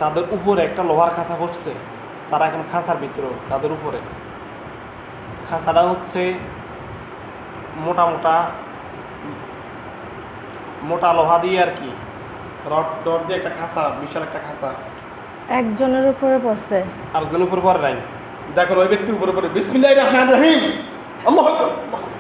তাদের উপরে একটা লোহার খাঁচা পড়ছে, তারা এখন খাঁচার ভিতরে, তাদের উপরে খাঁচাটা হচ্ছে মোটা মোটা মোটা লোহা দিয়ে আর কি, রড ডট দিয়ে একটা খাঁচা, বিশাল একটা খাঁচা। একজনের উপরে পড়ছে, আরেকজনের উপরে পড়ে নাই, দেখেন ওই ব্যক্তির উপরে পড়ে বিসমিল্লাহির রহমানির রহিম, আল্লাহু আকবার, আল্লাহু আকবার।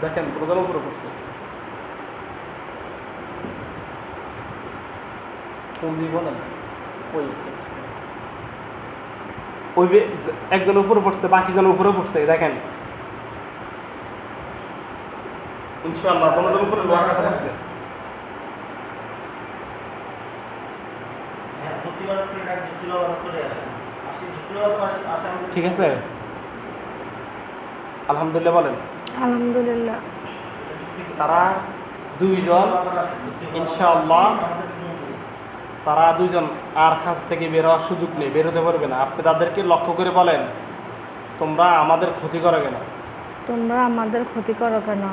দেখেন প্রধান উপরে পড়ছে, কোন দিব না ওই একজনের উপরে পড়ছে, বাকি জনের উপরে পড়ছে। দেখেন ইনশাআল্লাহ কোনজনের উপরে লোহার কাছে পড়ছে। ঠিক আছে, আলহামদুলিল্লাহ বলেন। আলহামদুলিল্লাহ। তারা দুইজন ইনশাআল্লাহ, তারা দুইজন আর খাস থেকে বের হওয়ার সুযোগ নেই, বেরোতে পারবে না। আপনি তাদেরকে লক্ষ্য করে বলেন, তোমরা আমাদের ক্ষতি করো কেন? তোমরা আমাদের ক্ষতি করো কেন?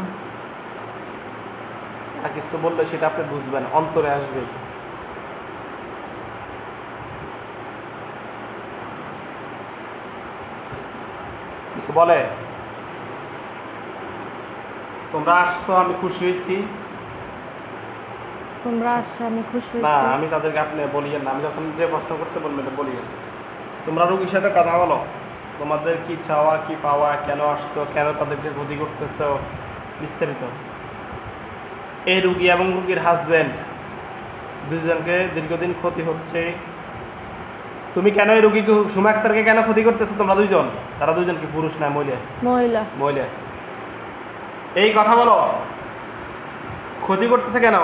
তারা কিছু বললে সেটা আপনি বুঝবেন, অন্তরে আসবে। কিছু বলে, তোমরা আসছো আমি খুশি হয়েছি, তোমরা আসছো আমি খুশি না হয়েছি। আমি তাদেরকে আপনি বলিয়েন না, আমি যখন যে প্রশ্ন করতে বলবেন বলিয়েন। তোমরা রোগীর সাথে কথা বলো, তোমাদের কি চাওয়া কি পাওয়া, কেন আসছো, কেন তাদেরকে ক্ষতি করতেছো, বিস্তারিত। এই রুগী এবং রুগীর হাজব্যান্ড দুজনকে দীর্ঘদিন ক্ষতি হচ্ছে, তুমি কেন এই রুগীকে সুমা আক্তারকে কেন ক্ষতি করতেছো? তোমরা দুইজন, তারা দুইজন কি পুরুষ না মহিলা? মহিলা। মহিলা। এই কথা বলো, ক্ষতি করতেছে কেন?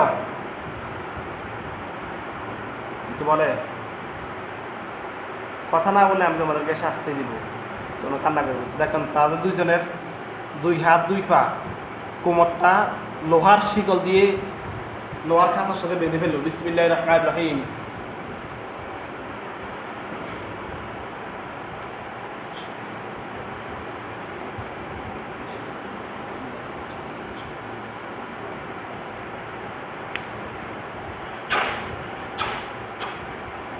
কিছু বলে? কথা না বলে আমি তোমাদেরকে শাস্তি দিব, কোনো কান্না করবো। দেখেন তাদের দুইজনের দুই হাত দুই পা, কোমরটা লোহার শিকল দিয়ে লোহার খাতার সাথে বেঁধে ফেললো। বিসমিল্লাহির রহমানির রহিম।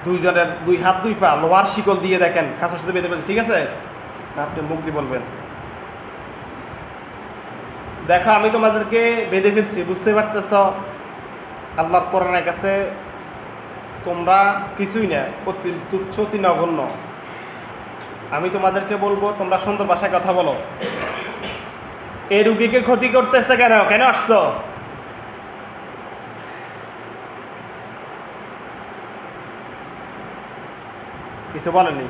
দুইজনের দুই হাত দুই পা লোহার শিকল দিয়ে দেখেন খাঁচার সাথে বেঁধে ফেলছে। ঠিক আছে, আপনি মুখ দিয়ে বলবেন, দেখো আমি তোমাদেরকে বেঁধে ফেলছি, বুঝতে পারতেছ? আল্লাহর কোরআনের কাছে তোমরা কিছুই না, অতি তুচ্ছ অতি নগণ্য। আমি তোমাদেরকে বলবো, তোমরা সুন্দর ভাষায় কথা বলো। এই রুগীকে ক্ষতি করতেছে কেন? কেন আসছো? কিছু বলেনি।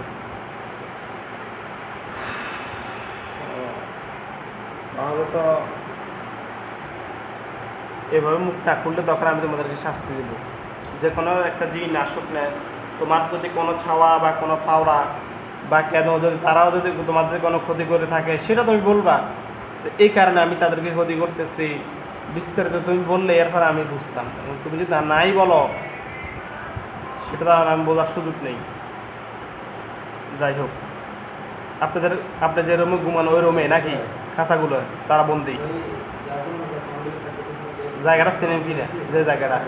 তাহলে তো এভাবে মুখ না খুললে তখন আমি তোমাদেরকে শাস্তি দেব। যে কোনো একটা জিন আসুক না, তোমার যদি কোনো ছাওয়া বা কোনো ফাওড়া বা কেন যদি তারাও যদি তোমাদের কোনো ক্ষতি করে থাকে সেটা তুমি বলবা, এই কারণে আমি তাদেরকে ক্ষতি করতেছি, বিস্তারিত তুমি বললে এরপর আমি বুঝতাম। তুমি যদি নাই বলো সেটা তো আমি বোঝার সুযোগ নেই। যাই হোক, আপনি যে রুমে ঘুমান ওই রুমে নাকি খাঁচাগুলো তারা বন্দি? জায়গাটা চেনেন কি না? যে জায়গাটা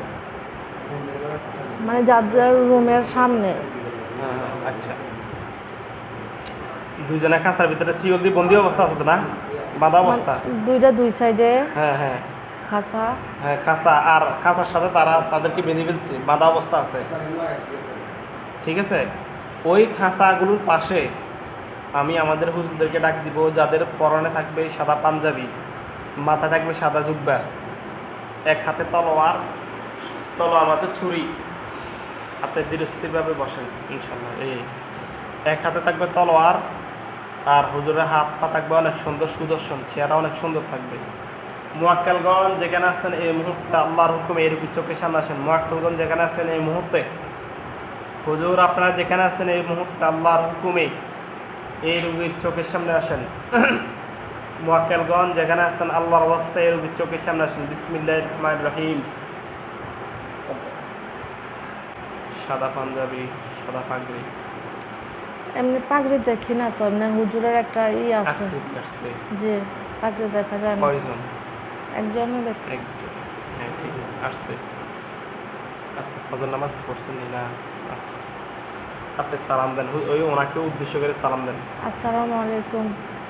মানে যাদের রুমের সামনে। হ্যাঁ, আচ্ছা। দুইজনে খাঁচার ভিতরে শিকল দিয়ে বন্দি অবস্থা আছে তো না? বাঁধা অবস্থা। দুইটা দুই সাইডে হ্যাঁ হ্যাঁ খাঁচা। হ্যাঁ, খাঁচা আর খাঁচার সাথে তাদেরকে বেঁধে ফেলছে, বাঁধা অবস্থা আছে। ঠিক আছে, ওই খাঁচাগুলোর পাশে আমি আমাদের হুজুরদেরকে ডাক দিব, যাদের পরনে থাকবে সাদা পাঞ্জাবি, মাথায় থাকবে সাদা জুব্বা, এক হাতে তলোয়ার, তলোয়ার মাঝে ছুরি। আপনি ধীরস্থিরভাবে বসেন ইনশাল্লাহ। এই এক হাতে থাকবে তলোয়ার, আর হুজুরের হাত পা থাকবে অনেক সুন্দর সুদর্শন, চেহারা অনেক সুন্দর থাকবে। মুয়াক্কেলগণ যেখানে আছেন এই মুহূর্তে, আল্লাহর হুকুমে এই রুগীর চোখের সামনে আসেন। মুয়াক্কেলগণ যেখানে আছেন এই মুহূর্তে, হুজুর আপনারা যেখানে আছেন এই মুহূর্তে আল্লাহর হুকুমে এই রুগীর চোখের সামনে আসেন। মুয়াক্কেলগণ যেখানে আছেন আল্লাহর ওয়াস্তায় রোগীর চোখের সামনে আসেন। বিসমিল্লাহির রহমানির রহিম। সাদা পাঞ্জাবি, সাদা পাগড়ি। এমনি পাগড়ি দেখি না তো, এমনি হুজুরের একটা আছে আকৃতি আসছে। যে পাগড়ি দেখা যায় না। কয়জন? একজনও দেখি। একজন। হ্যাঁ ঠিক আছে, আসছে। আজকে ফজর নামাজ পড়ছেন না? আচ্ছা, আপনি সালাম দেন, ওই ওনাকে উদ্দেশ্য করে সালাম দেন। আসসালামু আলাইকুম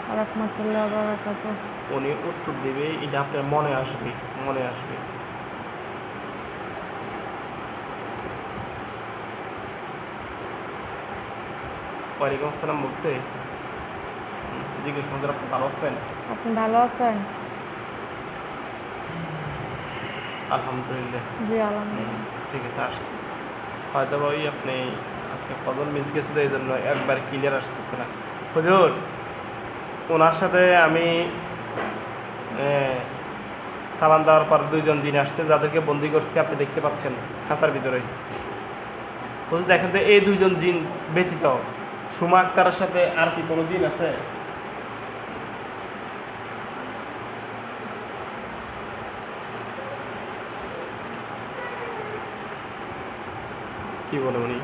ওয়া রাহমাতুল্লাহি ওয়া বারাকাতুহু। উনি উত্তর দেবে, এটা আপনার মনে আসবে, মনে আসবে। ওয়ালাইকুম আসসালাম বলছে। জিজ্ঞেস করুন, আপনি ভালো আছেন? আপনি ভালো আছেন? আলহামদুলিল্লাহ। জি আলহামদুলিল্লাহ। ঠিক আছে, আসছে। হয়তো ওই আপনি আজকে ফজর মিস গেছে তো এই জন্য একবার ক্লিয়ার আসতেছে না। হুজুর, ওনার সাথে আমি সালাম দেওয়ার পর দুইজন জিন আসছে, যাদেরকে বন্দি করছি, আপনি দেখতে পাচ্ছেন খাঁচার ভিতরে। হুজুর দেখেন তো, এই দুইজন জিন ব্যতীত সুমা আক্তারের সাথে আর কি কোনো জিন আছে? কি বলে উনি?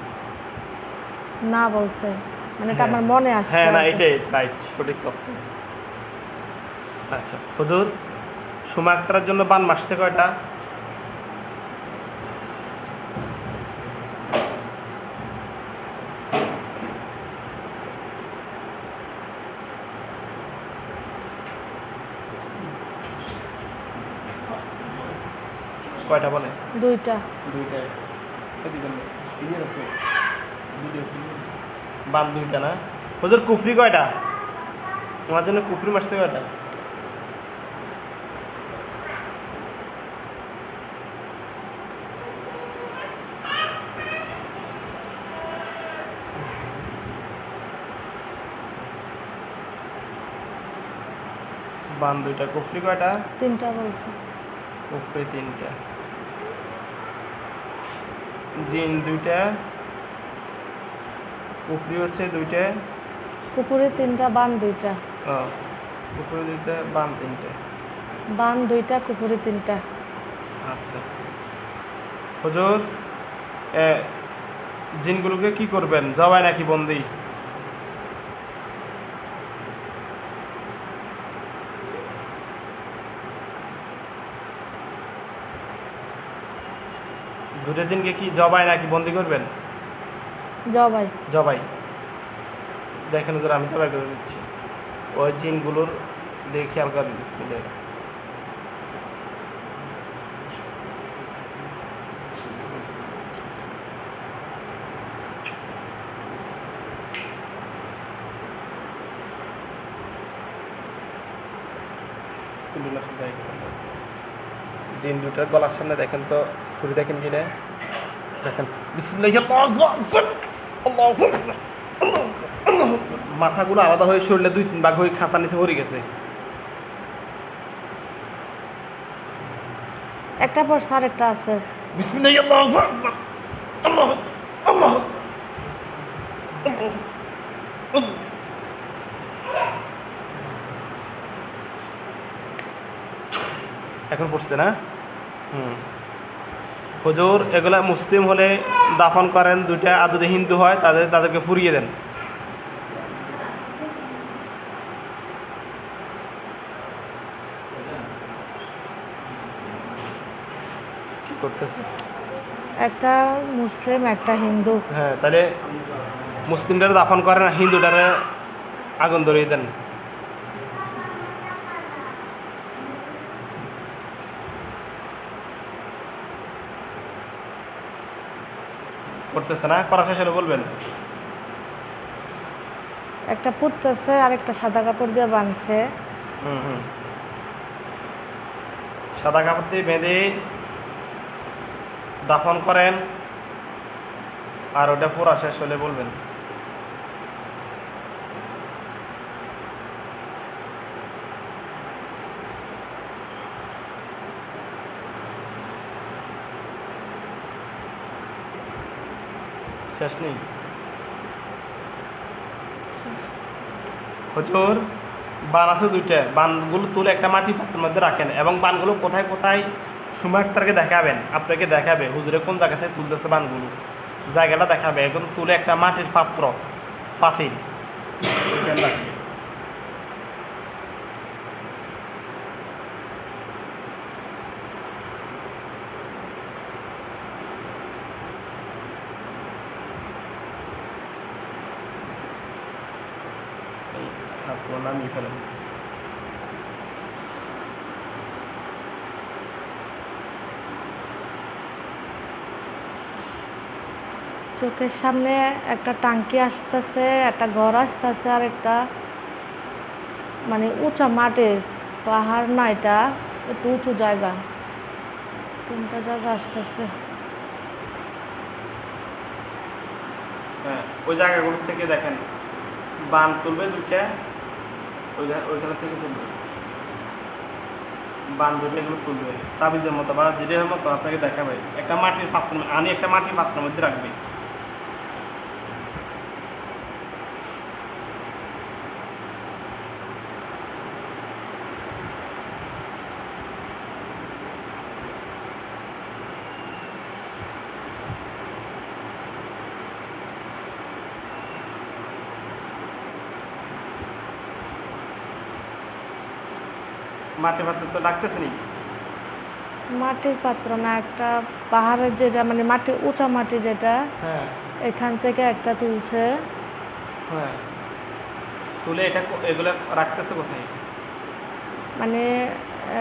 না বলছে, মানে এটা আমার মনে আসছে। হ্যাঁ, না আর কি। এটাই রাইট, সঠিক তথ্য। আচ্ছা হুজুর, সুমা আক্তারের জন্য বান মারছে কয়টা? কয়টা বলে? দুইটা। দুইটা। ক্লিয়ার আছে? বান দুইটা না? হুজুর কুফরি কয়টা? ওনার জন্য কুফরি মারছে কয়টা? বান দুইটা, কুফরি কয়টা? তিনটা বলছে। কুফরি তিনটা, জিন দুইটা, কুফরি হচ্ছে দুইটা। কুকুরে তিনটা, বান দুইটা। ও, কুফরি দুইটা, বান তিনটা। বান দুইটা, কুকুরে তিনটা। আচ্ছা হুজুর, জিনগুলোকে কি করবেন, জবাই নাকি বন্দি? দুটো জিনকে কি জবাই নাকি বন্দি করবেন? জবাই। জবাই। দেখেন হুজুর, আমি জবাই করে দিচ্ছি। ওই জিনগুলোর দিকে খেয়াল করেন। বিসমিল্লাহ। জিন দুটার গলার সামনে দেখেন তো, ছুরি দেখেন কিনা, দেখেন। বিসমিল্লাহ। আল্লাহু আকবার, আল্লাহু আকবার, আল্লাহু আকবার। মাথাগুলো আলাদা হয়ে শরীরে দুই তিন ভাগ হয়ে খাঁচার নিচে পড়ে গেছে। একটা পর স্যার একটা আছে। বিসমিল্লাহ। আল্লাহু আকবার, আল্লাহু আকবার, আল্লাহু আকবার, আল্লাহু। এখন পড়ছে না? হুজুর, এগুলা মুসলিম হলে দাফন করেন দুইটা, আর যদি হিন্দু হয় তাদেরকে ফুরিয়ে দেন। কি করতেছে? একটা মুসলিম, একটা হিন্দু। হ্যাঁ, তাহলে মুসলিমটারে দাফন করেন, আর হিন্দুটারে আগুন ধরিয়ে দেন। করতেছে না? করা শেষ হলে বলবেন। একটা পুততেছে আর একটা সাদা কাপড় দিয়ে বাঁধছে। সাদা কাপড় দিয়ে বেঁধে দাফন করেন, আর ওটা পুরা শেষ হলে বলবেন। শেষ নেই হুজুর, বান আছে দুইটা, বানগুলো তুলে একটা মাটি পাত্রের মধ্যে রাখেন এবং বানগুলো কোথায় কোথায় সুমা আক্তারকে দেখাবেন, আপনাকে দেখাবে হুজুরে কোন জায়গা থেকে তুলতেছে বানগুলো, জায়গাটা দেখাবে। এখন তুলে একটা মাটির পাত্র, পাতিল ওইখানে রাখবে। এই হাতগুলো নামিয়ে ফেলেন। চোখের সামনে একটা টাঙ্কি আসতেছে, একটা ঘর আসতেছে, আর একটা মানে উঁচা মাটির পাহাড় না, এটা একটু উঁচু জায়গা, তিনটা জায়গা আসতেছে। হ্যাঁ, ওই জায়গাগুলো থেকে দেখেন বান তুলবে দুইটা, ওইখানে থেকে তুলবে বান দুইটা, এগুলো তুলবে তাবিজের মতো বা জিরের মতো আপনাকে দেখাবে। একটা মাটির পাত্র আনি, একটা মাটির পাত্রের মধ্যে রাখবে। মাটির পাত্র তো ডাকতেছে নি, মাটির পাত্র না, একটা পাহাড়ের যেটা মানে মাটি, উঁচা মাটি যেটা, হ্যাঁ এখান থেকে একটা তুলছে। হ্যাঁ, তুলে এটা এগুলো রাখতেছে কোথায়? মানে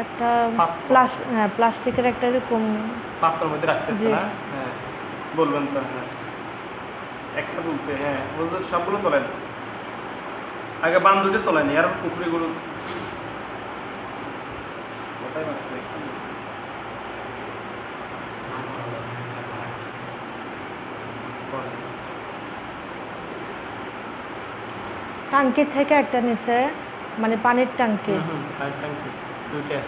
একটা পাত্র। হ্যাঁ প্লাস্টিকের একটা এরকম। পাত্রের মধ্যে রাখতেছে জি। না? হ্যাঁ, বলবেন তো। হ্যাঁ, একটা তুলছে। হ্যাঁ, হুজুর সবগুলো তোলেন, আগে বান দুটো তোলেনি, আর পুকুরিগুলো কোথায় রাখছে দেখছেন? টাঙ্কি থেকে একটা নিচে, মানে পানির টাঙ্কি। পানির ট্যাঙ্কি দুইটা,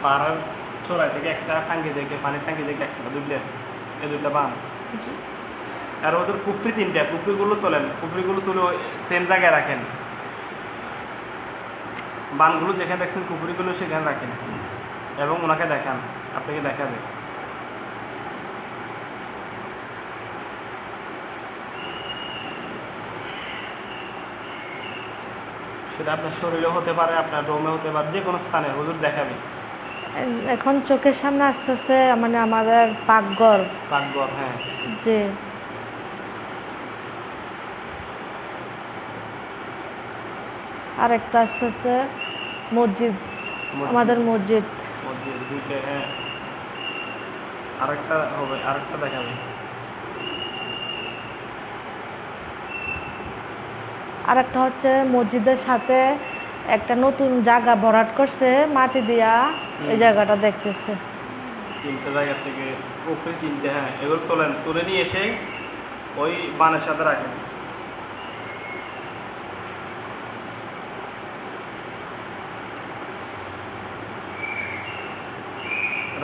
পাড়ার চোরাই থেকে একটা টাঙ্কি থেকে, পানির টাঙ্কি থেকে একটা, দুইটা, এই দুইটা বান। আর ওদের পুকুরি তিনটা, পুকুরিগুলো তোলেন, পুকুরিগুলো তুলে সেম জায়গায় রাখেন। বানগুলো যেখানে রাখছেন পুকুরিগুলো সেখানে রাখেন এবং ওনাকে দেখান, আপনাকে দেখাবে। সেটা আপনার শরীরে হতে পারে, আপনার রোমে হতে পারে, যে কোনো স্থানে হুজুর দেখাবে। এখন চোখের সামনে আসতেছে মানে আমাদের পাকঘর। পাকঘর, হ্যাঁ। যে আর একটা আসতেছে মসজিদ, আমাদের মসজিদ। মসজিদ দুইটা, হ্যাঁ। আরেকটা হবে, আরেকটা দেখাবে। আর একটা হচ্ছে মসজিদের সাথে একটা নতুন জায়গা ভরাট করছে মাটি দিয়া, এই জায়গাটা দেখতেছে। তিনটা জায়গা থেকে উপরে তিনটে, হ্যাঁ, এগুলো তোলেন, তুলে নিয়ে এসে ওই বানের সাথে রাখেন।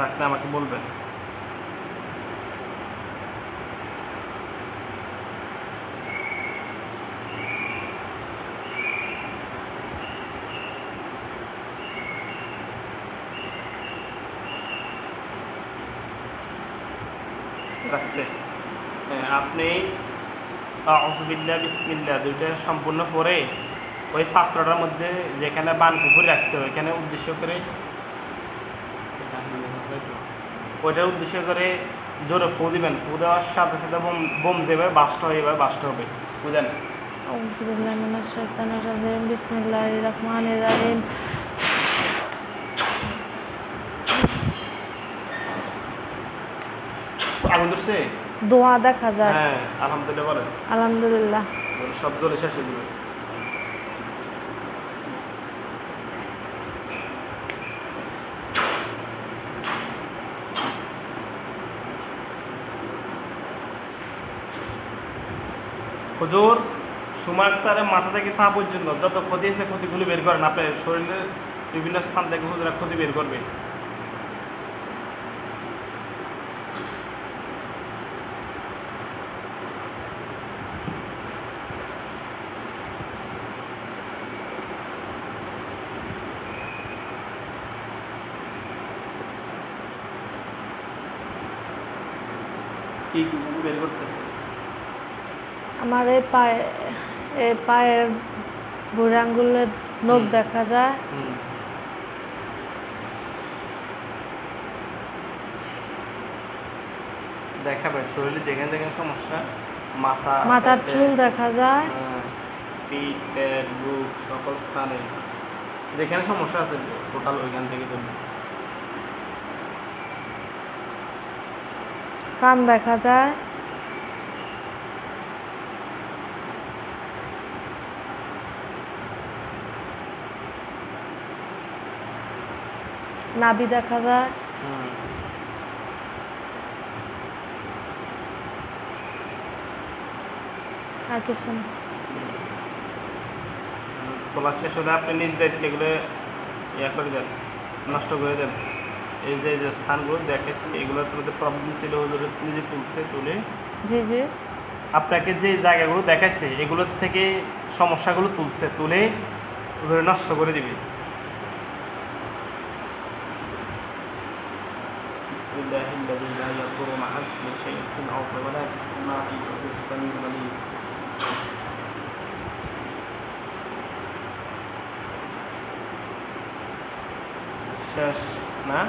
রাখলে আমাকে বলবেন। রাখছে, হ্যাঁ। আপনি আউযুবিল্লাহ বিসমিল্লাহ দুইটা সম্পূর্ণ পরে ওই পাত্রটার মধ্যে যেখানে বান পুকুর রাখছে ওইখানে উদ্দেশ্য করে, ওইটার উদ্দেশ্য করে জোরে ফু দিবেন। ফু দেওয়ার সাথে সাথে বোম যেভাবে বাস্ট হয় এভাবে বাস্ট হবে, বুঝলেন? আউযুবিল্লাহি মিনাশ শাইতানির রাজিম, বিসমিল্লাহির রহমানির রহিম। আগুন ধরছে? দোয়া দেখা যায়। হ্যাঁ, আলহামদুলিল্লাহ বলেন। আলহামদুলিল্লাহ। সব জ্বলে শেষ হয়ে যাবে। হুজুর সুমা আক্তারের মাথা থেকে পা পর্যন্ত যত ক্ষতি আছে ক্ষতিগুলো বের করেন। আপনার শরীরের বিভিন্ন স্থান থেকে হুজুরা ক্ষতি বের করবে। কি কি যেন বের করতেছে? আমার এই পায়ের বুড়ি আঙ্গুলের নখ দেখা যায়। হুম। দেখাবে শরীরে যেখানে যেখানে সমস্যা, মাথার চুল দেখা যায়। পিঠ, পেট, বুক সকল স্থানে যেখানে সমস্যা আছে টোটাল ওইখান থেকে তুমি। কান দেখা যায়। নাভি দেখা যায়। আর কিছু না। তোলা শেষ হলে আপনি নিজ দায়িত্বে এগুলো ইয়া করে দেন, নষ্ট করে দেন। এই যে যে স্থানগুলো দেখেছি এগুলোর মধ্যে প্রবলেম ছিল, ওগুলো নিজে তুলছে, তুলে জি জি। আপনাকে যে জায়গাগুলো দেখাইছে এগুলোর থেকে সমস্যাগুলো তুলছে, তুলে ওগুলো নষ্ট করে দিবে। بسم الله الذي لا يضر مع اسمه شيء في الارض ولا في السماء وهو السميع العليم। শেষ না?